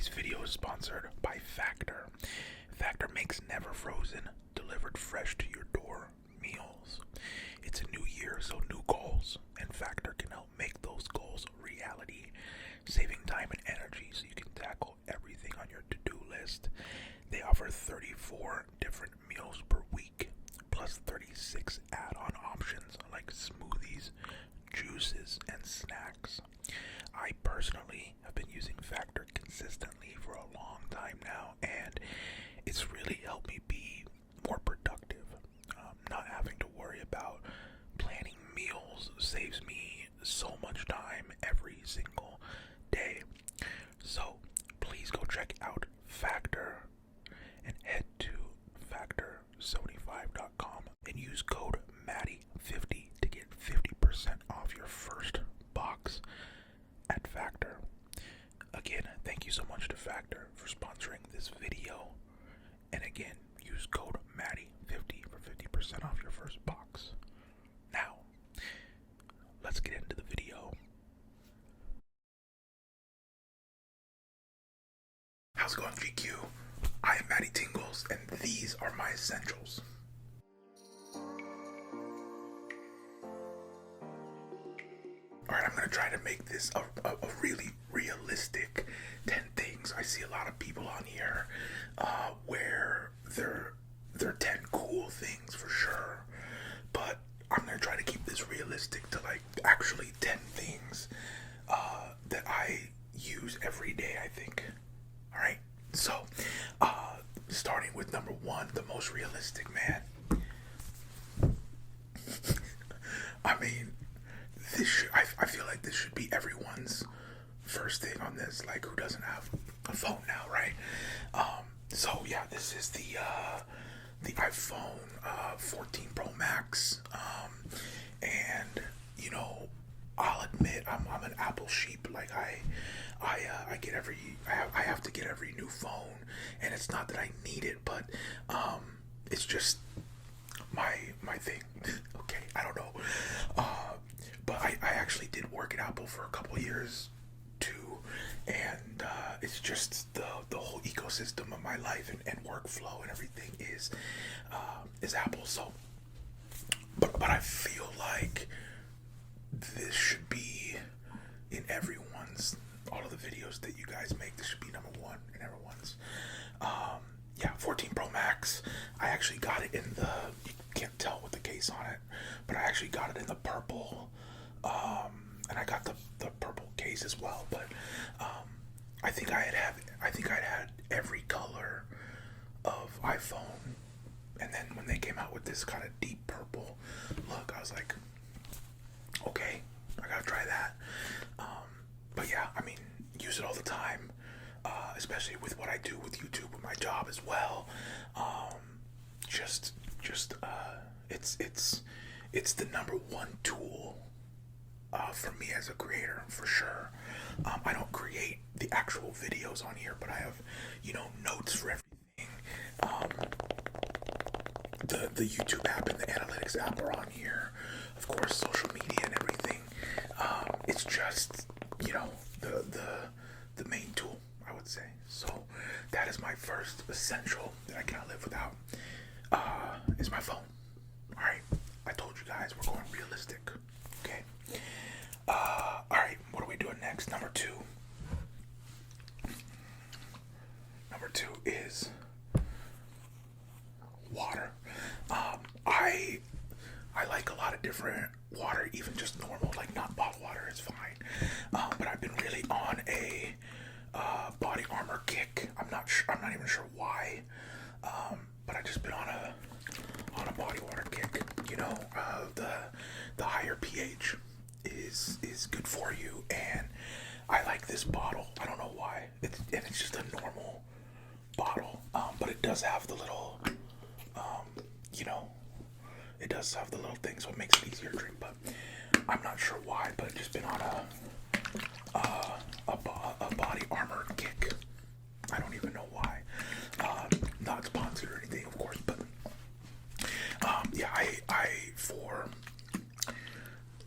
Today's video is sponsored by Factor. Factor makes never frozen, delivered fresh to your door meals. It's a new year, so new goals, and Factor can help make those goals a reality, saving time and energy so you can tackle everything on your to-do list. They offer 34 different meals per week, plus 36 add-on options like smoothies, juices, and snacks. I personally have been using Factor consistently for a long time now, and it's really helped me be more productive. Not having to worry about planning meals saves me so much time every single day. So please go check out Factor and head to factor75.com and use code Matty50 to get 50% off your first box at Factor. Again, thank you so much to Factor for sponsoring this video. And again, use code Matty50 for 50% off your first box. Now, let's get into the video. How's it going, GQ? I am MattyTingles, and these are my essentials. Alright, I'm going to try to make this a really realistic 10 things. I see a lot of people on here where they're 10 cool things for sure, but I'm going to try to keep this realistic to like actually 10 things that I use every day, I think. Alright, so starting with number one, the most realistic, man. I mean, I feel like this should be everyone's first thing on this, like who doesn't have a phone now, right? So yeah, this is the iPhone 14 Pro Max, and you know, I'll admit I'm an Apple sheep. Like I have to get every new phone, and it's not that I need it, but it's just my thing. Okay, I don't know. But I actually did work at Apple for a couple years too, and it's just the whole ecosystem of my life and workflow and everything is Apple. So, but I feel like this should be in all of the videos that you guys make. This should be number one in everyone's. Yeah, 14 Pro Max. I actually got it in you can't tell with the case on it, but I actually got it in the purple. And I got the purple case as well, but I think I'd had every color of iPhone, and then when they came out with this kind of deep purple look, I was like, okay, I gotta try that. But yeah, I mean, use it all the time, especially with what I do with YouTube, with my job as well. It's the number one tool for me as a creator, for sure. I don't create the actual videos on here, but I have, notes for everything. The YouTube app and the analytics app are on here. Of course, social media and everything. It's just, the main tool, I would say. So that is my first essential that I cannot live without, is my phone. Alright, I told you guys we're going realistic. Okay. Alright, what are we doing next? Number two. Number two is water. I like a lot of different water, even just normal, like not bottled water is fine. But I've been really on a body armor kick. I'm not even sure why. But I've just been on a body water kick. The higher pH is good for you, and I like this bottle. I don't know why. It's just a normal bottle, but it does have the little, it does have the little thing, so it makes it easier to drink. But I'm not sure why. But I've just been on a body armor kick. I don't even know why. Not sponsored or anything, of course, but yeah, I for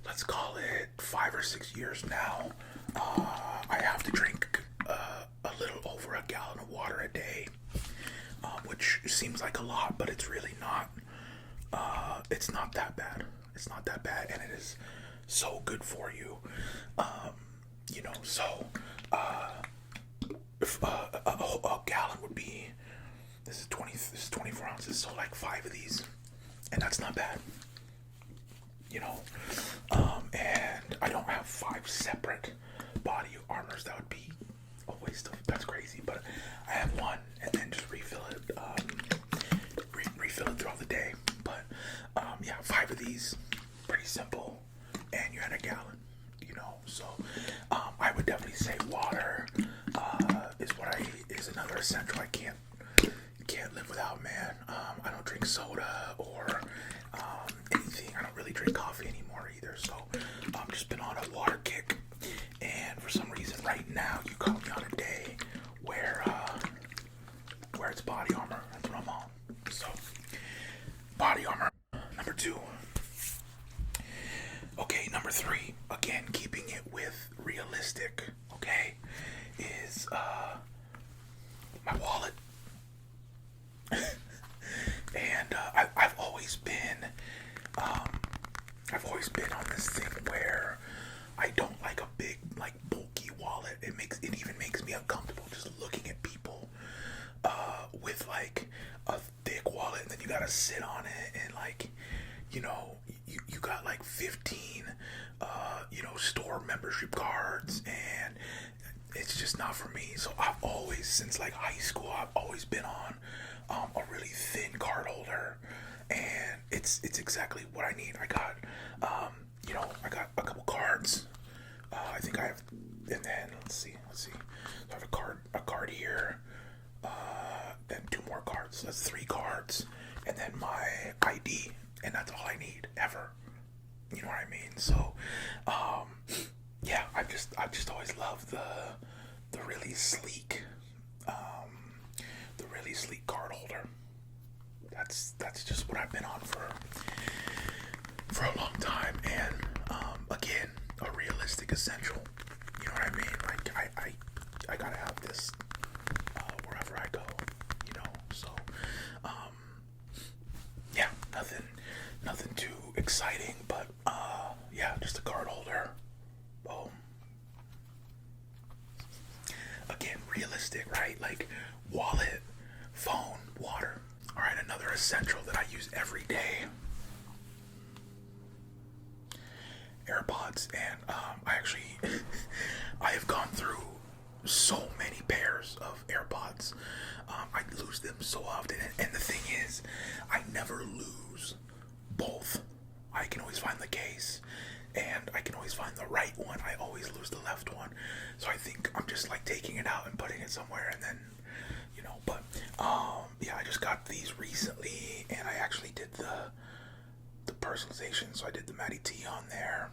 let's call it 5 or 6 years now, I have to drink a little over it's not that bad. It's not that bad, and it is so good for you. You know, so if a gallon would be, this is 24 ounces, so like 5 of these, and that's not bad. You know, and I don't have 5 separate body armors. That would be a waste of. That's crazy. But I have one, and then just refill it. Refill it throughout the day. But yeah, 5 of these, pretty simple, and you're at a gallon. You know, so I would definitely say water is another essential. I can't live without, man. I don't drink soda or anything. I don't really drink coffee anymore either. So I've just been on a water kick, and for some reason, right now, you caught me on a day where it's body armor. That's what I'm on. So body armor, number 2. Okay, number 3. Again, keeping it with realistic. Okay, is my wallet. And I've always been on this thing where I don't like a big, like, bulky wallet. It even makes me uncomfortable just looking at people with like a thick wallet, and then you gotta sit on it, and like, you know, you got like 15 you know, store membership cards, and it's just not for me. So I've always, since like high school, I've always been on a really thin card holder, and it's exactly what I need. I got you know, I got a couple cards. I think I have, and then let's see. So I have a card here, then 2 more cards. So that's 3 cards, and then my ID, and that's all I need ever. You know what I mean? So yeah, I've just always loved the really sleek card holder. That's just what I've been on for a long time, and again, a realistic essential. You know what I mean? Like I gotta have this wherever I go. You know, so yeah, nothing too exciting, but yeah, just a card holder. Boom. Again, realistic, right? Like wallet, phone, water. All right, another essential that I use every day. AirPods, and I have gone through so many pairs of AirPods. I lose them so often, and the thing is, I never lose both. I can always find the case, and I can always find the right one. I always lose the left one, so I think I'm just like taking it out and putting it somewhere, and then, you know. But yeah, I just got these recently, and I actually did the personalization. So I did the Matty T on there,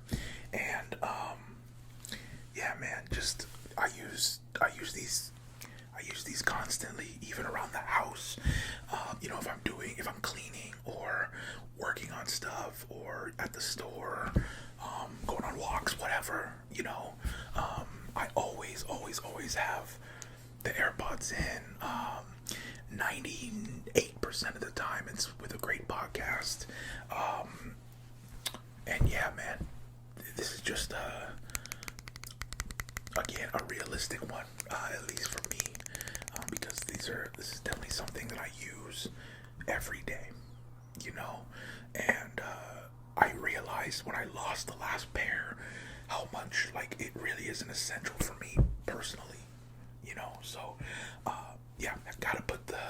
and yeah, man, just I use these constantly, even around the house. You know, if I'm cleaning or working on stuff, or at the store, going on walks, whatever, you know, I always have the AirPods in. 98% of the time it's with a great podcast. And yeah, man, this is just again a realistic one, at least for me, because this is definitely something that I use every day, you know. And I realized when I lost the last pair how much like it really is an essential for me personally, you know. So yeah, I gotta put the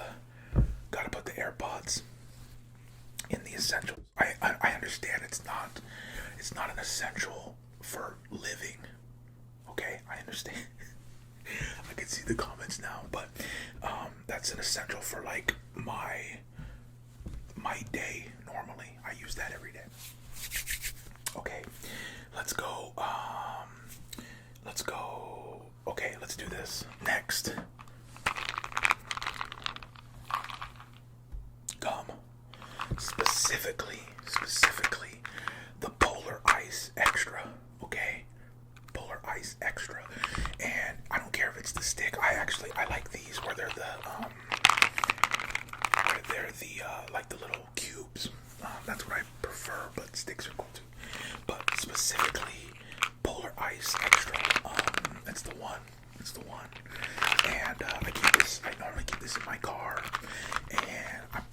AirPods in the essentials. I understand it's not an essential for living. Okay, I understand. I can see the comments now, but that's an essential for like my day. Normally, I use that every day. Okay, let's go. Okay, let's do this next. Gum, specifically the Polar Ice Extra. Okay, Polar Ice Extra, and I don't care if it's the stick. I like these where they're the like the little cubes. That's what sticks are cool too. But specifically, Polar Ice Extra. That's the one. It's the one. And I normally keep this in my car. And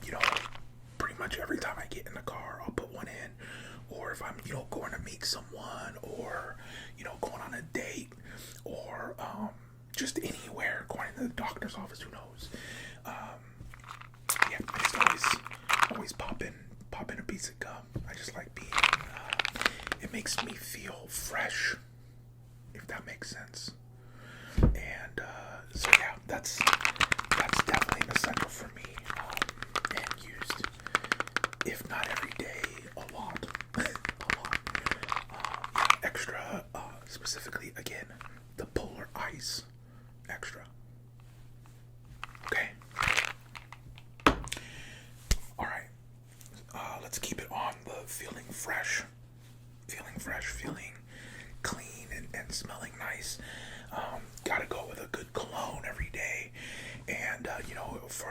pretty much every time I get in the car, I'll put one in. Or if I'm, going to meet someone, or, going on a date, or just anywhere, going to the doctor's office, who knows. Yeah, I just always pop in a piece of gum. I just like being, it makes me feel fresh, if that makes sense. And so yeah, that's definitely an essential for me, and used, if not every day, a lot. Yeah, extra, specifically, again, the Polar Ice Extra. Okay. Alright. Let's keep it on the feeling fresh, feeling clean, and smelling nice. Gotta go with a good cologne every day. And,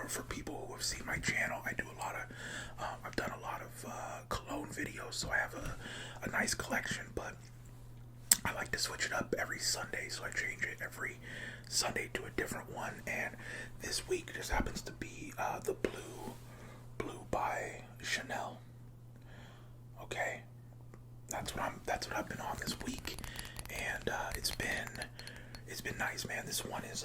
for people who have seen my channel, I do I've done a lot of cologne videos, so I have a nice collection, but I like to switch it up every Sunday, so I change it every Sunday to a different one. And this week just happens to be the Blue by Chanel. Okay, that's what I've been on this week, and it's been nice, man. This one is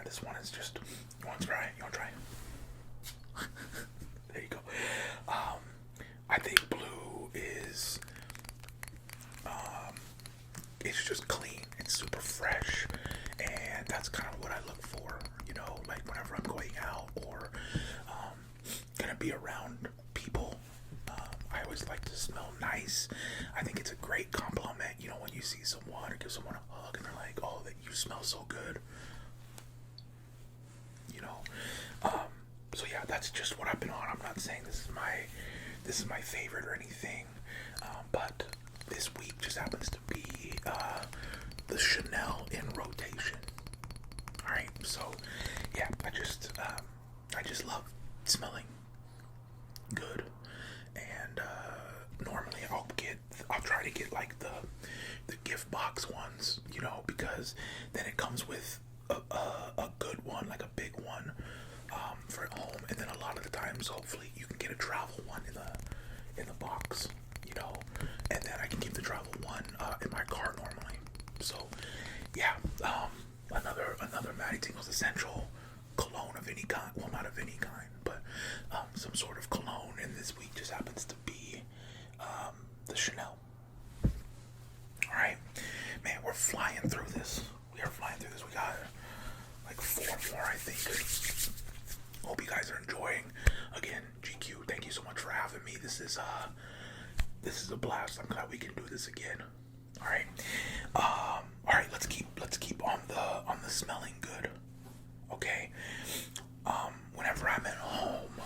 this one is just, you want to try? There you go. I think Blue is it's just clean. It's super fresh, and that's kind of what I look for. Like whenever I'm going out or gonna be around people, I always like to smell nice. I think it's a great compliment. When you see someone or give someone a hug, and they're like, "Oh, that you smell so good." So yeah, that's just what I've been on. I'm not saying this is my favorite or anything, but this week just happens to be the Chanel in rotation. All right, so yeah, I just love smelling good, and normally I'll try to get like the gift box ones, because then it comes with a good one, like a big one, for home, and then a lot of the times, hopefully, you can get a travel one in the box, and then I can keep the travel one in my car normally. So yeah, another MattyTingles essential cologne of any kind. Well, not of any kind, but some sort of cologne, and this week just happens to be the Chanel. All right, man, we're flying through this. We got like 4 more, I think. Hope you guys are enjoying. Again, GQ, thank you so much for having me. This is a blast. I'm glad we can do this again. All right. All right. Let's keep on the smelling good. Okay. Whenever I'm at home,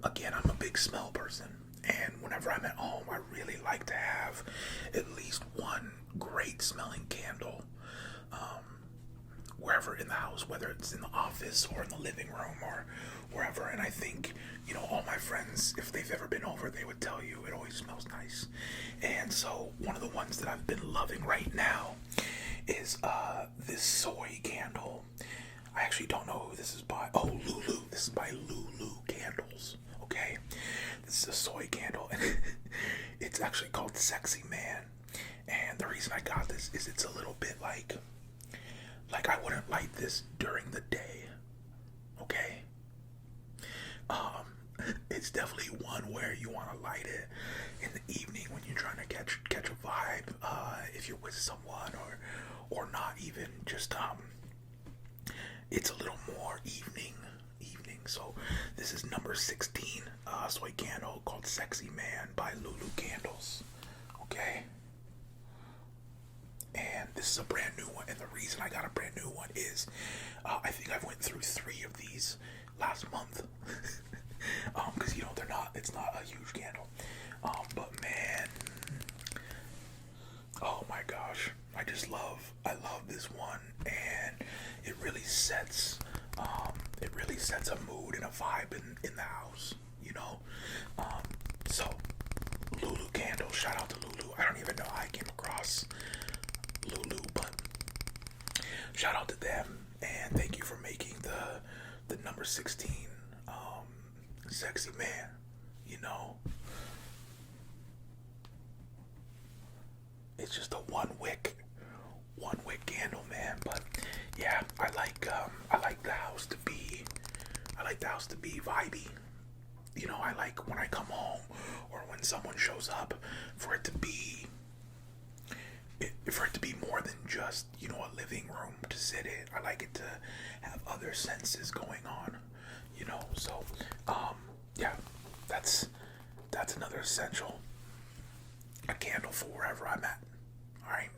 again, I'm a big smell person, and whenever I'm at home, I really like to have at least one great smelling candle. Wherever in the house, whether it's in the office or in the living room or wherever. And I think, all my friends, if they've ever been over, they would tell you it always smells nice. And so one of the ones that I've been loving right now is this soy candle. I actually don't know who this is by. Oh, Lulu. This is by Lulu Candles. Okay, this is a soy candle, and it's actually called Sexy Man. And the reason I got this is it's a little bit like I wouldn't light this during the day, okay? It's definitely one where you want to light it in the evening when you're trying to catch a vibe, if you're with someone, or not even, just it's a little more evening. So this is number 16 soy candle called Sexy Man by Lulu Candles, okay? And this is a brand new one, and the reason I got a brand new one is I think I went through 3 of these last month. Because it's not a huge candle, but man, oh my gosh, I love this one, and it really sets a mood and a vibe in the house, shout out to Lulu. I don't even know how I came across Lulu, but shout out to them, and thank you for making the number 16 sexy man. You know, it's just a one wick candle, man. But yeah, I like the house to be. I like the house to be vibey. You know, I like when I come home or when someone shows up for it to be more than just, you know, a living room to sit in. I like it to have other senses going on, you know. So yeah, that's another essential. A candle for wherever I'm at. All right.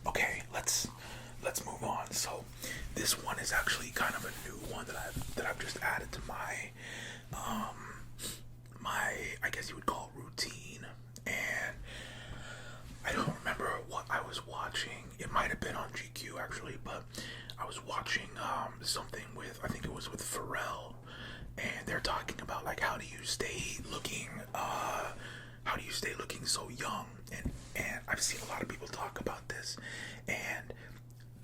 Okay, let's move on. So this one is actually kind of a new one that I've just added to my I guess you would call it routine. And I don't remember what I was watching. It might have been on GQ actually, but I was watching something with, I think it was with Pharrell, and they're talking about like how do you stay looking so young, and I've seen a lot of people talk about this, and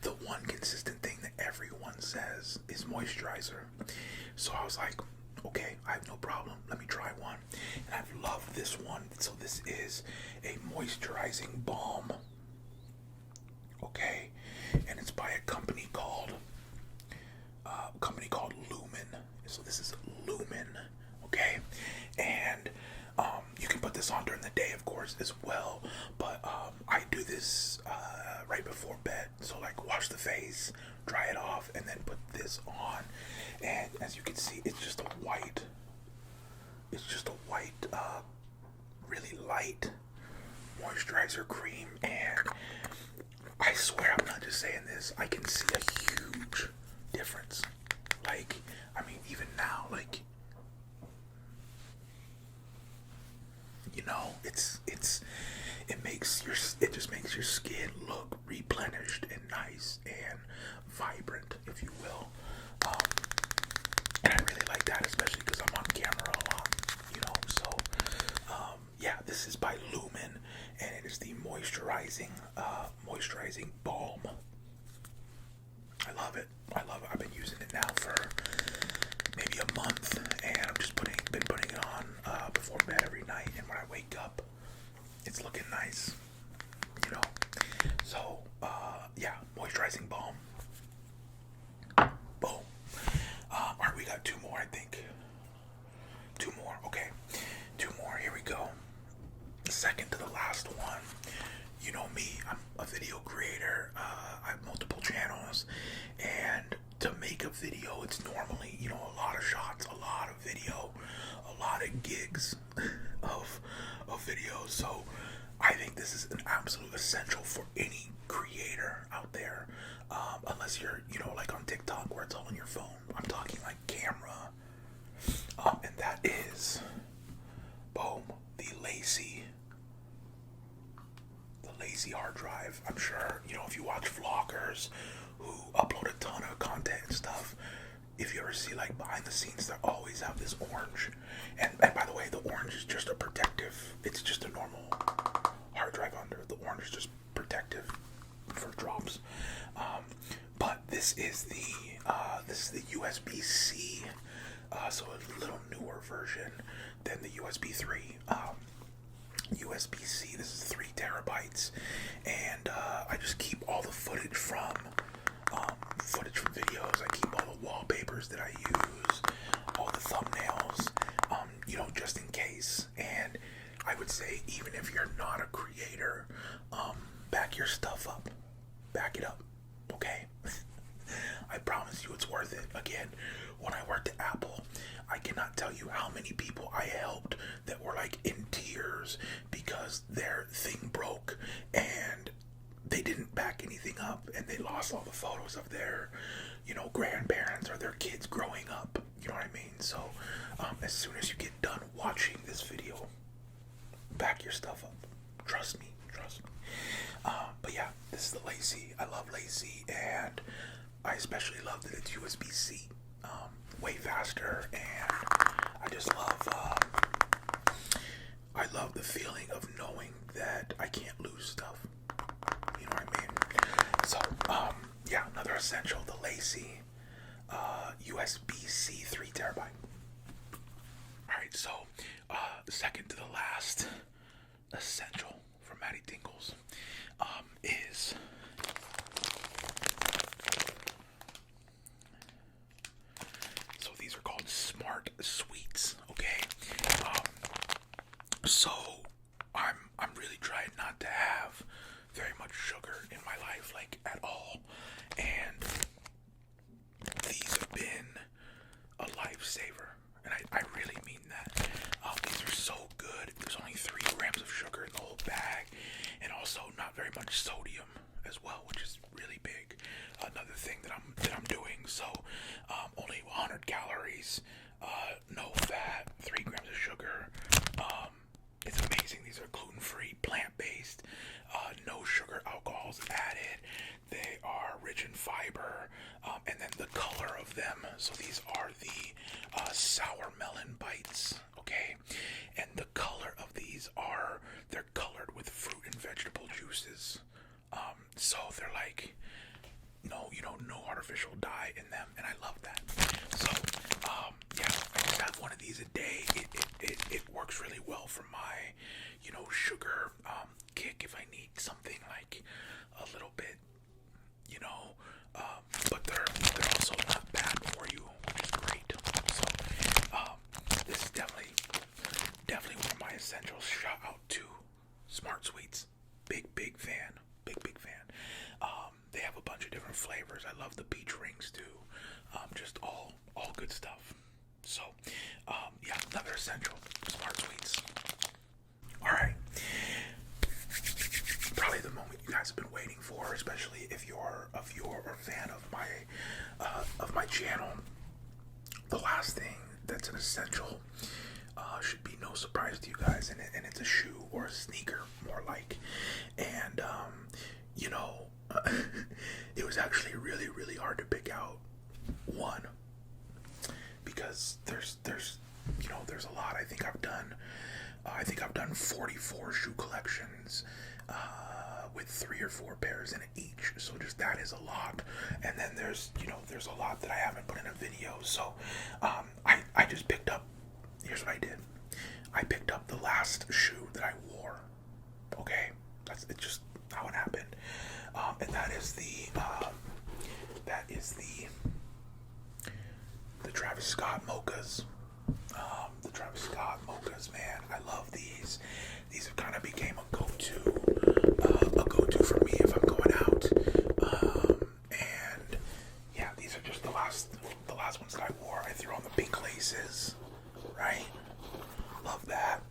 the one consistent thing that everyone says is moisturizer. So I was like, okay, I have no problem. Let me try one. And I've loved this one. So this is a moisturizing balm. Okay. And it's by a company called Lumen. So this is Lumen. Okay. And you can put this on during the day, of course, as well. But I do this right before bed. So like wash the face, dry it off, and then put this on. And as you can see, it's just a white, really light moisturizer cream. And I swear I'm not just saying this, I can see a huge difference. Like, I mean, even now, like, you know, it just makes your skin look replenished and nice and vibrant, if you will. And I really like that, especially because I'm on camera a lot, you know. So yeah, this is by Lumen, and it is the moisturizing balm. I love it. I've been using it now for maybe a month, and I've just been putting it on before bed every night, and when I wake up, it's looking nice, you know. So yeah, moisturizing balm. Boom. Alright, we got two more, I think. Two more, okay. Two more, here we go. Second to the last one. You know me, I'm a video creator. I have multiple channels, and to make a video, it's normally, you know, a lot of shots, a lot of video, a lot of gigs of videos. So I think this is an absolute essential for any creator out there, unless you're, you know, like on TikTok where it's all on your phone. I'm talking like camera, and that is, boom, the lazy hard drive. I'm sure, you know, if you watch vloggers who upload a ton of content and stuff, if you ever see like behind the scenes, they always have this orange. And by the way, the orange is just a protective. It's just a normal hard drive under. The orange is just protective for drops. But this is the USB-C, so a little newer version than the USB 3. USB-C, this is 3 terabytes, and I just keep all the footage from videos. I keep all the wallpapers that I use, all the thumbnails, you know, just in case. And I would say, even if you're not a creator, back your stuff up. Back it up, okay? I promise you it's worth it. Again, when I worked at Apple, I cannot tell you how many people I helped that were like in tears because their thing broke and they didn't back anything up, and they lost all the photos of their, you know, grandparents or their kids growing up. You know what I mean? So as soon as you get done watching this video, back your stuff up. Trust me. But yeah, this is the Lazy. I love Lazy, and I especially love that it's USB-C. Way faster, and I just love I love the feeling of knowing that I can't lose stuff. You know what I mean? So, yeah, another essential, the Lacy USB-C 3 terabyte. Alright, so, second to the last essential from MattyTingles is so these are called Smart Sweets, okay? So I'm really trying not to have very much sugar in my life, like at all, and these have been a lifesaver, and I really mean that. These are so good. There's only 3 grams of sugar in the whole bag, and also not very much sodium as well, which is really big. Another thing that I'm doing. So only 100 calories, no fat, 3 grams of sugar. It's amazing. These are gluten-free, plant-based, no sugar, alcohols added. They are rich in fiber, and then the color of them. So these are the sour melon bites, okay? And the color of these they're colored with fruit and vegetable juices. So they're like, no artificial dye in them, and I love that. So, yeah, I just have one of these a day. It works really well for my, sugar kick if I need something like a little bit, but they're also not bad for you, which is great. So, this is definitely one of my essentials. Shout out to Smart Sweets. Big fan. Big fan. They have a bunch of different flavors. I love the peach rings too. Just all good stuff. So, yeah, another essential, Smart Sweets. All right. Probably the moment you guys have been waiting for, especially if you're a viewer or fan of my channel. The last thing that's an essential should be no surprise to you guys, and it's a shoe or a sneaker, more like. And it was actually really, really hard to pick out one, because there's a lot. I think I've done 44 shoe collections with 3 or 4 pairs in each. So just that is a lot. And then there's a lot that I haven't put in a video. So I just picked up. Here's what I did. I picked up the last shoe that I wore. Okay, it's just how it happened. And that is the Travis Scott mochas. The Travis Scott mochas, man, I love these. These have kind of became a go-to for me if I'm going out. And yeah, these are just the last ones that I wore. I threw on the pink laces, right? Love that.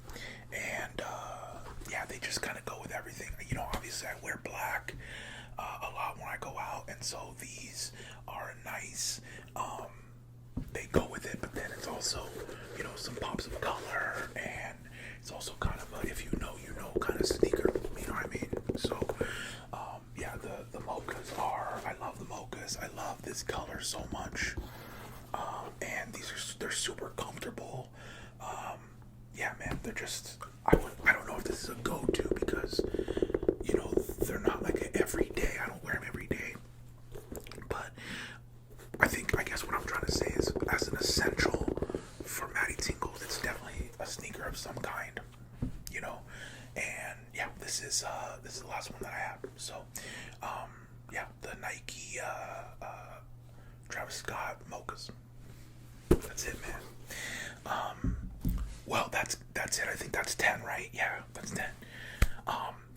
And yeah, they just kind of go with everything. Obviously I wear black a lot when I go out, and so these are nice. They go with it, but then it's also, some pops of color, and it's also kind of a, if you know, kind of sneaker, you know what I mean? So, yeah, the mochas I love the mochas. I love this color so much. And they're super comfortable. Yeah, man, they're just, I don't know if this is a go-to, because, they're not like an everyday. I don't wear them every day. But I guess what I'm trying to say is, as an essential for MattyTingles, it's definitely a sneaker of some kind, and yeah, this is the last one that I have. So, yeah, the Nike, Travis Scott mochas. That's it, man. Well, that's it. I think that's 10, right? Yeah, that's 10.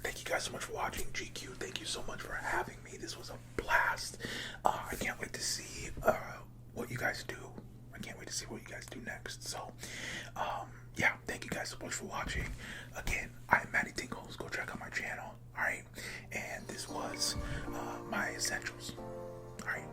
Thank you guys so much for watching. GQ, thank you so much for having me. This was a blast. I can't wait to see what you guys do. I can't wait to see what you guys do next. So, yeah, thank you guys so much for watching. Again, I'm MattyTingles. Go check out my channel. All right, and this was my essentials. All right.